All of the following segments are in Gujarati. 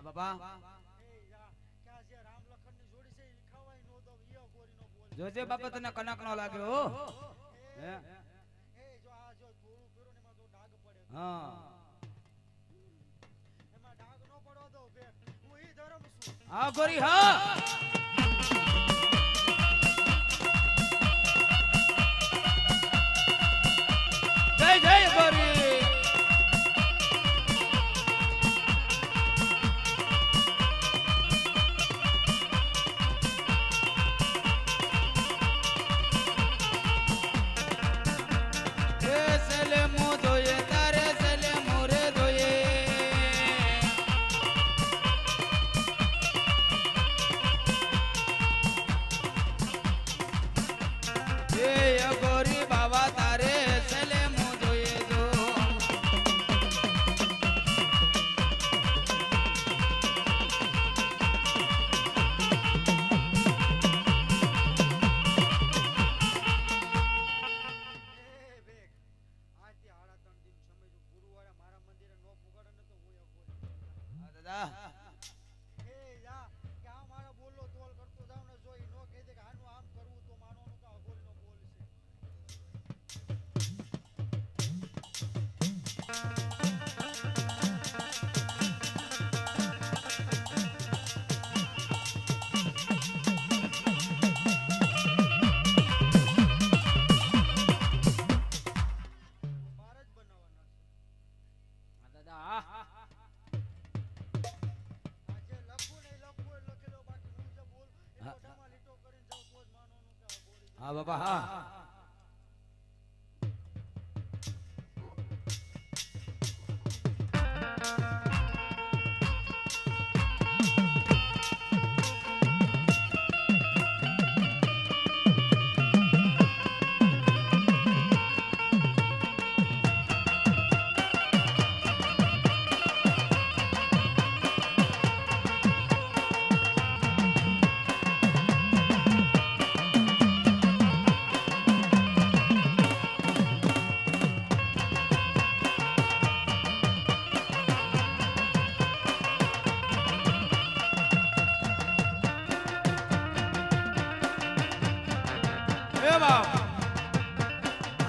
બાપા જોજે બાપા તને કનક નો લાગ્યો હે જો આ જો થોડું કર્યું ને એમાં તો ડાઘ પડે હા એમાં ડાઘ નો પડવા દો બે હું ઈ ધર્મ છું હા ગોરી હા જય જય ગોરી હા બાપા હા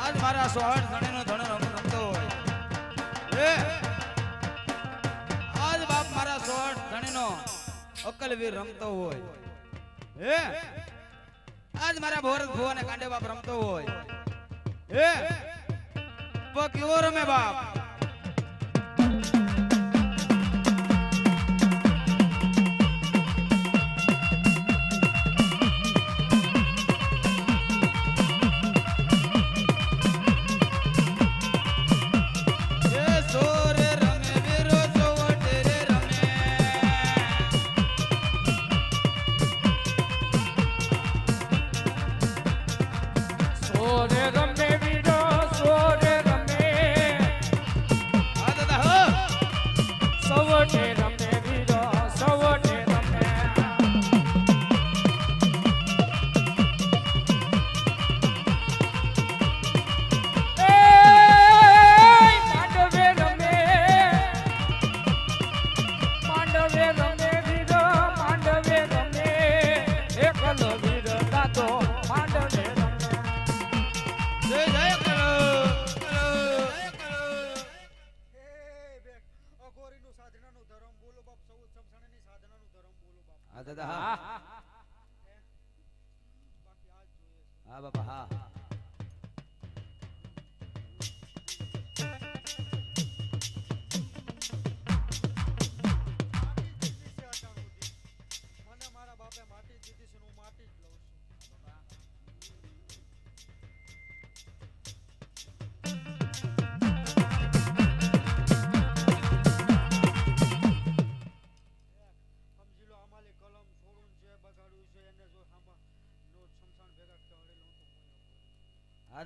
આજ મારા 16 ધણીનો ધણ રમતો હોય એ આજ બાપ મારા 16 ધણીનો અકલવીર રમતો હોય એ આજ મારા ભોરત ભુવાને કાંડે બાપ રમતો હોય એ કેવો રમે બાપ હા બાપા હા હા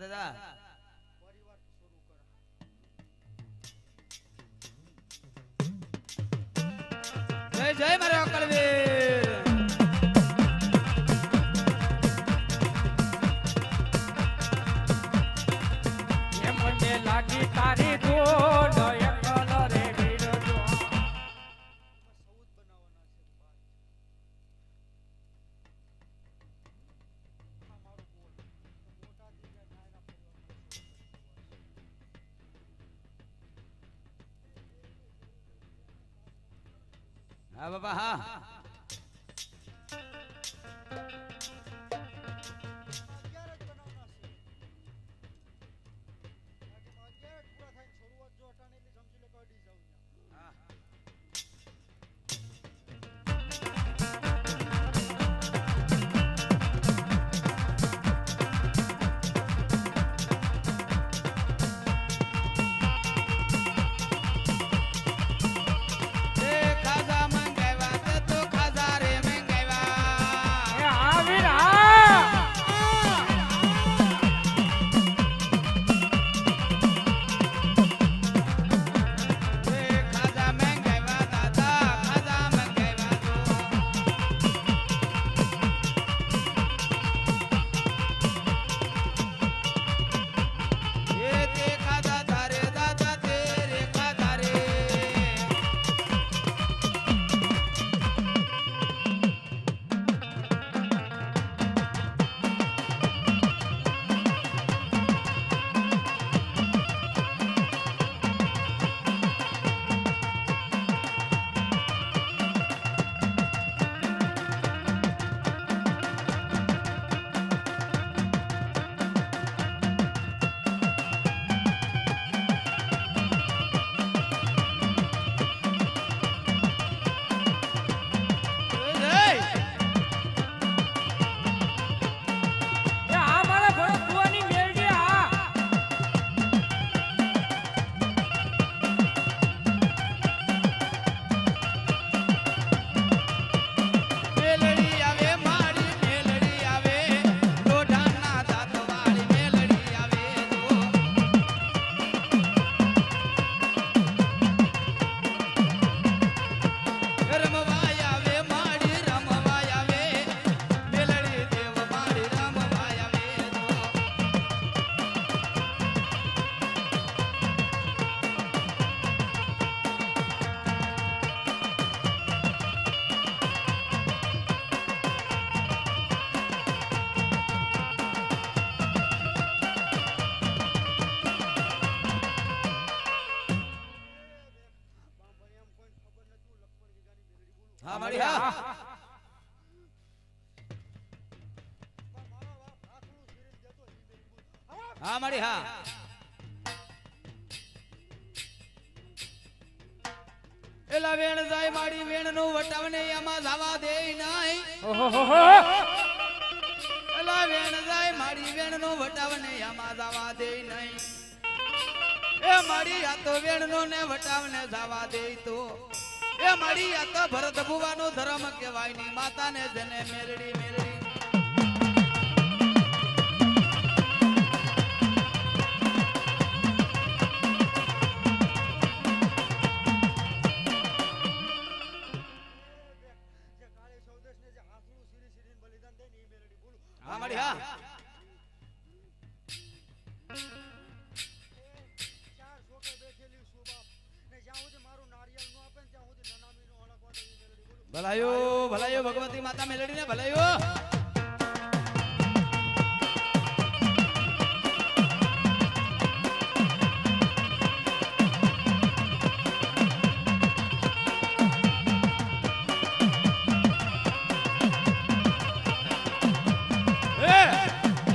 દાદા પરિવાર શરૂ કરા જય જય મારા અકલવીર એમ મને લાગી તારી દોડ એકલ રે વીર જો હા બાપા હા અગિયાર જ બનાવના છે. બાકીમાં 11 જ પૂરા થાય ને શરૂઆત જો અટાણે એટલી સમજી લો કે અડી જાવ ત્યાં. એ ખાધા મંગાવ્યા તે તો ખાધા રે મંગાવ્યા એ હા વીર હા એ ખાધા મંગાવ્યા દાદા ખાધા મંગાવ્યા તો એ તે ખાધા તારે દાદા તેરે ખાધા રે એ હા મારા ભરત ભુવાની મેલડી હા મેલડી આવે મારી મેલડી આવે લોઢાના દાંત વાળી મેલડી આવે તો રમવાય આવે મારી રમવાય આવે મેલડી દેવ મારી રમવાય આવે તો બાંભણી એમ કોઈને ખબર નથી હું લખમણ ગીગાની મેલડી બોલું. હા મારી હા પણ મારો બાપ આખલું શરીર દેતો ઈ મેલડી બોલું. હા, હા મારી હા એલા વેણ જાય મારી વેણ નું વટાવને એમાં જવા દે નહીં ઓહો એલા વેણ જાય મારી વેણ નું વટાવને એમાં જવા દે નહીં એ મારી આ તો વેણ નો ને વટાવને જવા દે તો એ મારી આ તો ભરત ભુવાનો ધર્મ કહેવાય ની માતાને જેને મેલડી મેલડી જે કાળી સૌદેશને જે આખલું શરીર શરીરને બલિદાન દે ને ઈ મેલડી બોલું. હા મારી હા ચાર છોકરે બેઠેલી છું બાપ ને જ્યાં સુધી મારું નારિયેળ નો આપે ને ત્યાં સુધી નનામી નો હળકવા દે ઈ મેલડી બોલું. ભલાયો ભલાયો ભગવતી માતા મેલડી ને ભલાયો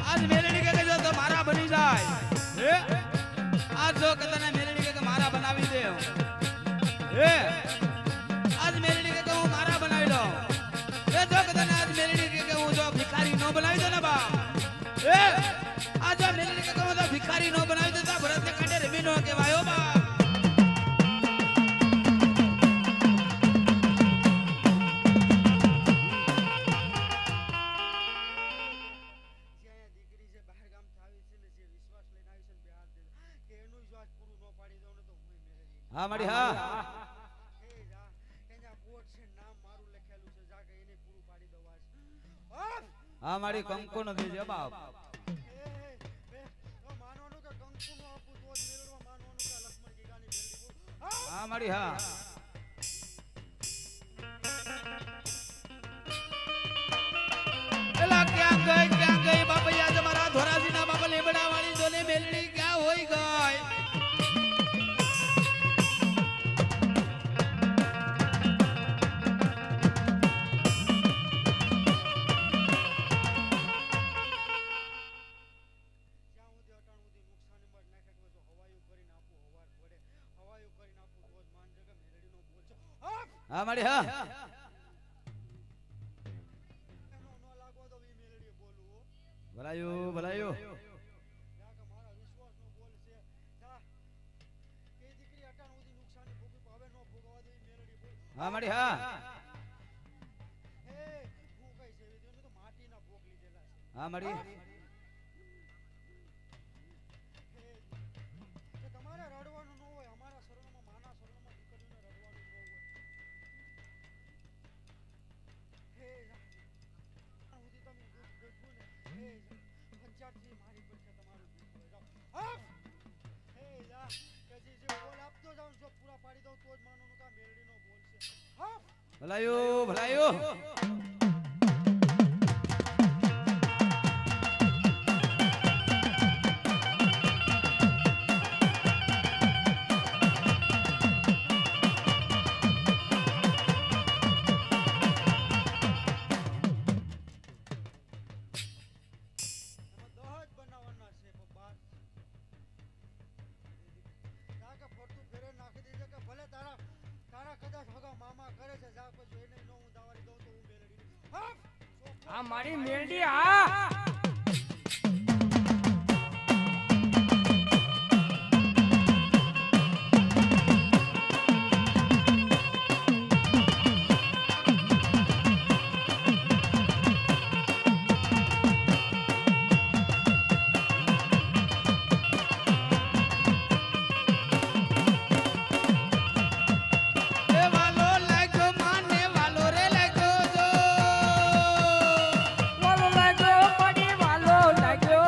આજ મેલડી કે જો તો મારા બની જાય હે આજ જો કે તને મેલડી કે મારા બનાવી દે હે આજ મેલડી કે હું મારા બનાવી લઉં એ જો કે તને આજ મેલડી કે હું જો ભિખારી નો બનાવી દે ને બા હે આજ જો મેલડી કે હું જો ભિખારી નો બનાવી દે તો ભરત ને કાંઠે રમી નો કહેવાયો બા જે અહીંયા દીકરી જે બહાર ગામ થાવી છે ને જે વિશ્વાસ લઈને આવી છે ને બિહાર દે કે એનું જ વાત પૂરું ન પાડી દઉં ને તો હું મેલડી હા મારી હા એ જા એના બોટ છે નામ મારું લખેલું છે જા કે એને પૂરું પાડી દઉં આજ. હા મારી કંકુ નો દેજે બાપ માનવાનું કે કંકુ નું આપું તો જ મેળવવા માનવાનું કે લક્ષ્મણ ગીગાની મેલડી બોલ. હા મારી હા એલા ક્યાં ગઈ બાપૈયા તમારા ધોરાજીના બાપા લીમડા વાળી જોને મેલડી ક્યાં હોઈ ગઈ હા મારી હા એનો ન લાગવો તો ઈ મેલડીએ બોલવું હો. ભલાયું ભલાયું જા કે મારા વિશ્વાસનો બોલ છે. જા કે દીકરી અટાણ સુધી નુકસાની ભોગવી પણ હવે નો ભોગવવા દે ઈ મેલડી બોલ. હા મારી હા હે હું કઈ છે એને તો માટીના ભોગ લીધેલા છે. હા મારી હે કે તમારે રડવાનું ન હોય અમારા શરણમાં માના શરણમાં દીકરીને રડવાનું ન હોય. હે જા સુધી તમે દુઃખ ભોગવું ને હે હજારથી મારી પડશે તમારું દુઃખ હોય. જાઓ હા હે જા કે જે બોલ આપતો જાઉં જો પૂરા પાડી દઉં તો જ માનવાનું કે આ મેલડીનો બોલ છે. હા ભલાયું ભલાયું એમાં દહ જ બનાવવાના છે પણ બાર જા કે ફરતું ફેરે નાખી દેજે કે ભલે તારા તારા કદાચ હગા મામા કરે છે જા કોઈ જોઈને ન હું દાવારી દઉં તો હું મેલડી હા આ મારી મેલડી હા એ વાલો લાગ્યો માને વાલો રે લાગ્યો જો વાલો લાગ્યો પડી વાલો લાગ્યો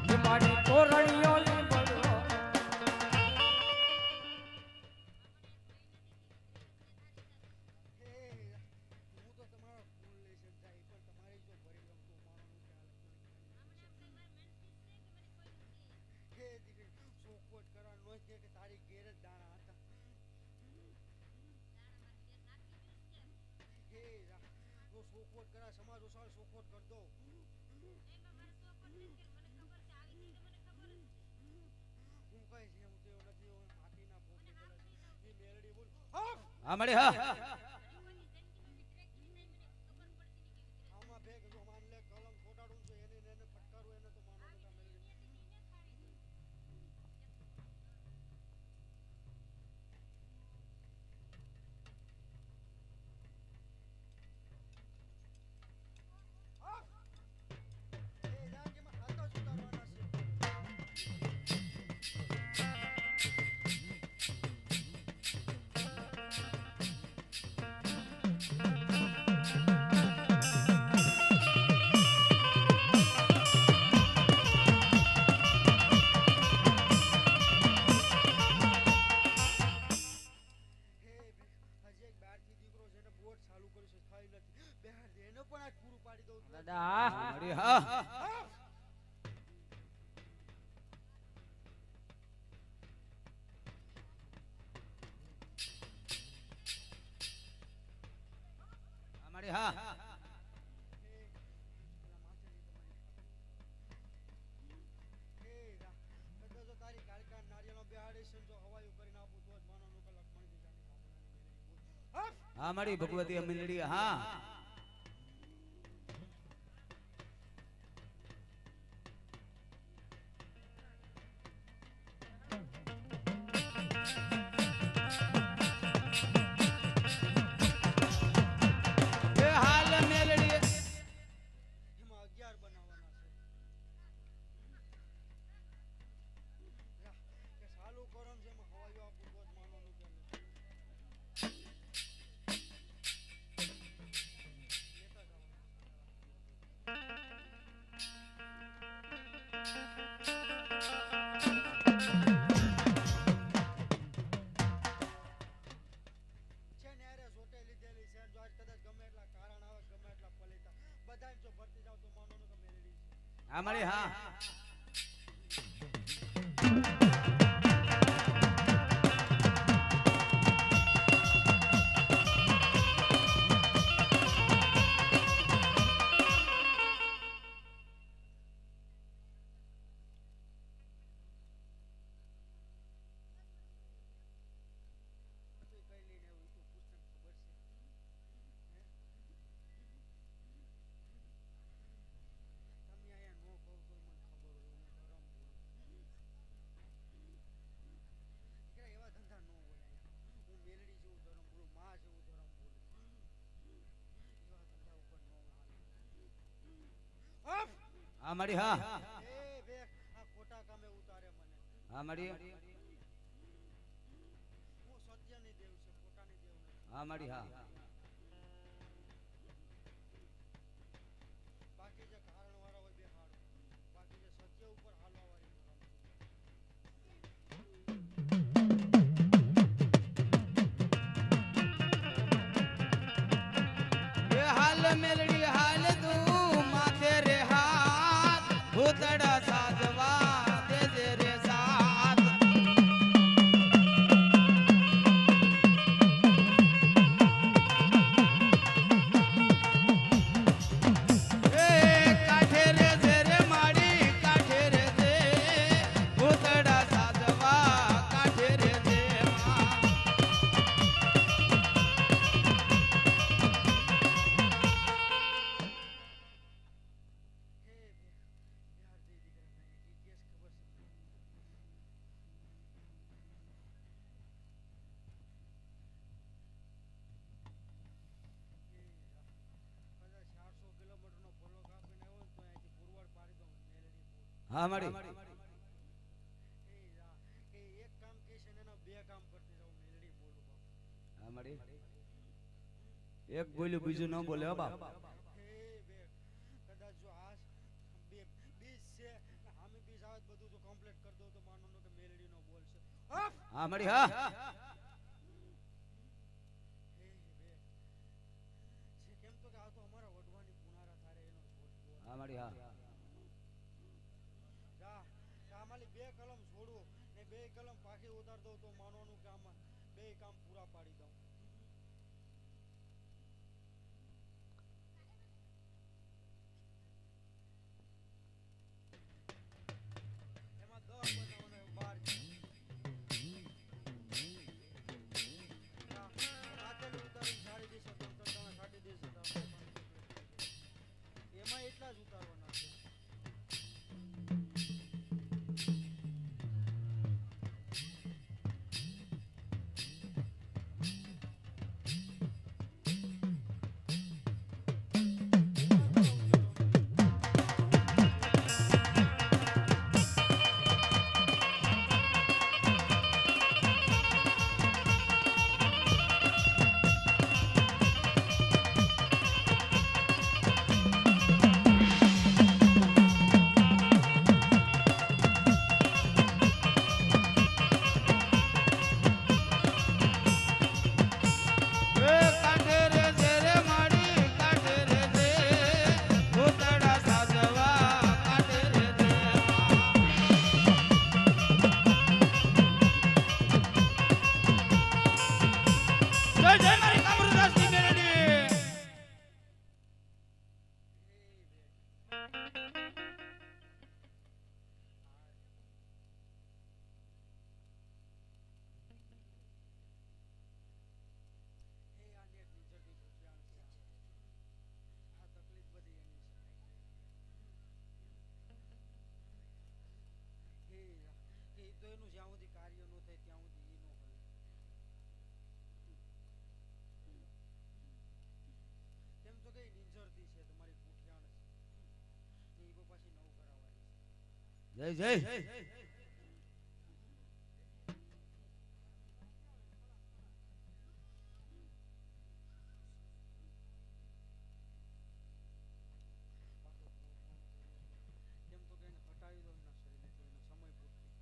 એ મારી તોરણીઓ લીંબડો હે હું તો તમારો ફૂલ લઈ છે જાય પણ તમારી જો ભરી લઉં તો મારવાનું કે હે દીકરી ચોખવટ કરવા નો કે તારી ઘેર જ દાણા હતા. હે જા તો ચોખવટ કરા સમાજ ઓસાળ ચોખવટ કર દો. હું કઈ છે હું તો એવું નથી હું માટીના ભોગ લીધેલા છે. એ મેલડી બોલ હા હા મારી હા આમાં ભેગ જો માન લે કલમ ફોટાડું છું એને ને એને ફટકારું એને તો માનવાનું કામ મેલડી. હા એ જા કે માં હાથો જ ઉતારવાના છે. હજી એક બહારથી દીકરો છે એને બોટ ચાલુ કર્યું છે થઈ નથી બહાર દે એને પણ આજ પૂરું પાડી દઉં છું. દાદા મારી હા હા હા મારી હા હે પેલા માથે નહીં તમારી હે જા કદાચ જો તારી કાળકા નારિયેળનો બેહાડે છે ને જો હવાયું કરીને આપું તો જ માનવાનું કે લખમણ દીધાની કામડાની મેલડી બોલ. હા હા મારી ભગવતી અમીલડી હા એ હાલ મેલડી એમાં 11 બનાવવાના છે. જા, કે ચાલુ કરો ને જેમાં હવાયું આપું તો જ માનવાનું કે લેતા જવાનું. છે ને અરે સોટે લીધેલી છે જો આજ કદાચ ગમે એટલા કારણ આવે ગમે એટલા પલેતા બધાને જો ભરતી જાવ તો માનવાનું કે મેલડી છે. હા મારી હા હા માડી હા એ વેખ આ ખોટા કામે ઉતારે મને. હા માડી હું સત્યની દેવ છે, ખોટાની દેવ નથી. હા માડી હા બાકી જે કારણ વાળા હોય બે હાડ, બાકી જે સત્ય ઉપર હાલવા વાળી હું રમું છું. એ હાલ મેલડી હાલ તું માથે રે હાથ ભૂતડા સાધવા દેજે રે સાથ એ કાઠે રે છે રે માડી કાઠે રે છે ભૂતડા સાધવા કાઠે રે છે માં. હે વેખ યાર દે દીકરા ભાઈ ઇતિહાસ ખબર છે મને. કદાચ 400 કિલોમીટરનો પોલો કાપીને આવ્યો ને તો અહીંથી પુરવાડ પાડી દઉં મેલડી પુર. હા માડી એ રા એ એક કામ કહેશે ને એના બે કામ કરતી રહું મેલડી બોલું બાપ. હા માડી એક બોલ્યું બીજું ન બોલે હો બાપ. હે બે કદાચ જો આ બે બીજ છે ને હામી બીજ આવે તો બધું જો કમ્પ્લીટ કરી દઉં તો માનવાનું કે મેલડી નો બોલ છે. હફ! હા માડી હા હે બે છે કેમ તો કે આ તો અમારા વડવાની પુનારા થારે એનો બોલ બોલ. હા માડી હા જા આમાંલી બે કલમ છોડું ને બે કલમ પાછી ઉતાર દઉં તો માનવાનું કે આમાં બે કામ પૂરા પાડી દઉં. એમાં 10 બનાવવાના 12 છે. રાતેલી ઉતારીને સાડી દેશે તો તમે સાડી દેશે તો એમાં એટલા જ ઉતારવાના છે. એ કાઠે રે છે રે માડી કાઠે રે છે ભૂતડા સાધવા કાઠે રે છે જય જય મારી કામરુદાસની મેલડી. એ આને એક નીચેથી પૂછ્યા છે. આ તકલીફ બધી એની છે. એ તો એનું જ્યાં સુધી કાર્ય ન થાય ત્યાં સુધી ઈ નો હલે. તેમ તો કઈ નિંજરતી છે તમારી પૂઠિયાણ છે. ઈ પાછી નવું કરાવવાની છે. જય જય તેમ તો કઈને ઘટાડી દો એના શરીરને તો એનો સમય પૂરતી.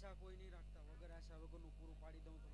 આશા કોઈ નહીં રાખતા, વગર આશા વગરનું પૂરું પાડી દઉં તો